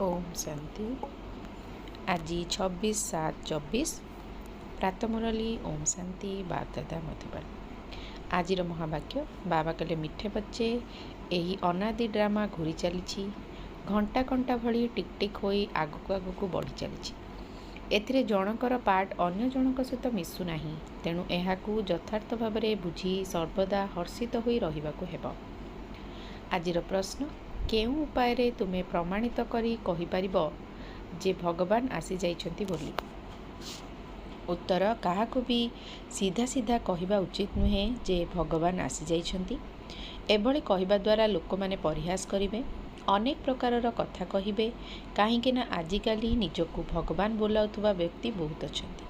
ओम शांति। आज 26/7/24 प्रातमुरली ओम शांति बापदादा मधुबन। आज महावाक्य बाबा कहले मिठे बच्चे यही अनादि ड्रामा घूरी चली घंटा घंटा भली टिक टिक होई आगु आगु बढ़ी चली एथिरे जनकर पार्ट अन्य जनक सहित मिशुना तेणु एहाकू यथार्थ भाव में बुझी सर्वदा हर्षित होई रहिबाकू हेबो। आजिर प्रश्न केउं उपाय रे तुमे प्रमाणित करी कहि परिबो जे भगवान आसी जाइछंती बोली। उत्तर काहाकू भी सीधा सीधा कहिबा उचित नुहे जे भगवान आसी जाइछंती। एभली कहिबा द्वारा लोक माने परिहास करिवे, अनेक प्रकारर कथा कहिबे, काहेकि ना आजिकाली निजकू भगवान बोलाउथुबा व्यक्ति बहुत अछंती।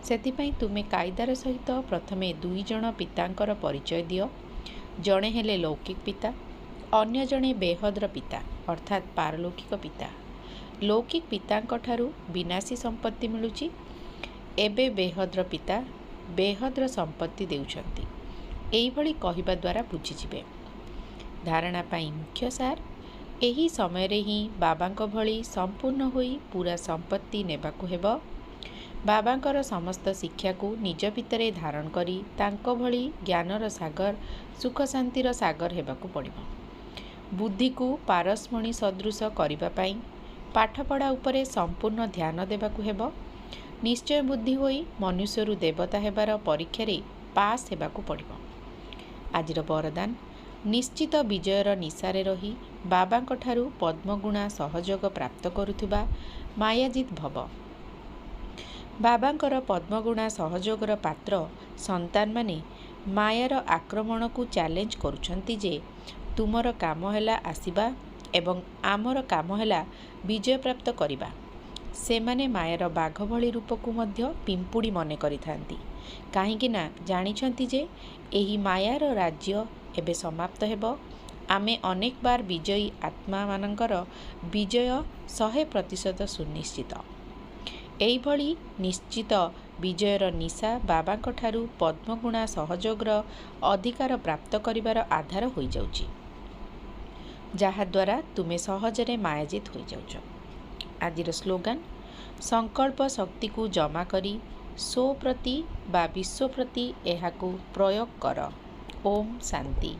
सेथिपई तुमे कायदार सहित प्रथमे 2 जण पितांकर परिचय दियो। जणे हेले लौकिक पिता, अन्य जणे बेहद्र पिता अर्थात पारलौकिक पिता। लौकिक पितांक ठारू विनाशी संपत्ति मिलुची, एबे बेहद्र पिता बेहद्र संपत्ति देउछंती। एही भली कहिबा द्वारा बुझिजिबे। धारणा पाई मुख्य सार एही समय रे ही बाबांक भली संपूर्ण होई पूरा संपत्ति नेबाकू हेबो। बाबांकर समस्त शिक्षा को निज भितरे धारण करी तांको भली ज्ञानर सागर सुख शांतिर सागर हेबाकू पड़िबो। बुद्धि को पारस्मणी सदृश करिबा पाई पाठपढ़ा उपरे संपूर्ण ध्यान देबाकू हेबो। निश्चय बुद्धि होई मनुष्यरु देवता हेबार परीक्षा रे पास हेबाकू पड़िबो। आजिर वरदान निश्चित विजयर निशारे रही बाबांक ठारू पद्मगुणा सहयोग प्राप्त करुथुबा मायाजित भव। बाबांकर पद्मगुणा सहयोगर पात्र संतान माने मायार आक्रमण को चैलेंज करुछंती जे तुमर काम हैला आसीबा एवं आमर काम हैला विजय प्राप्त करिबा। से माने मायार बाघ भली रूप को मध्य पिंपुड़ी मने करिथांती, काहेकि ना जानिछंती जे एही मायार राज्य एबे समाप्त हेबो। आमे अनेक बार विजयी आत्मा मानकर विजय 100% सुनिश्चित। एही भली निश्चित विजयर निशा बाबांक ठारू पद्मगुणा सहयोगर अधिकार प्राप्त करिवार आधार होई जाउची, जहा द्वारा तुमे सहजरे मायाजित होई जाउछ। आजिर स्लोगान संकल्प शक्ति को जमा करी सो प्रति बा विश्व प्रति एहाकू प्रयोग कर। ओम शांति।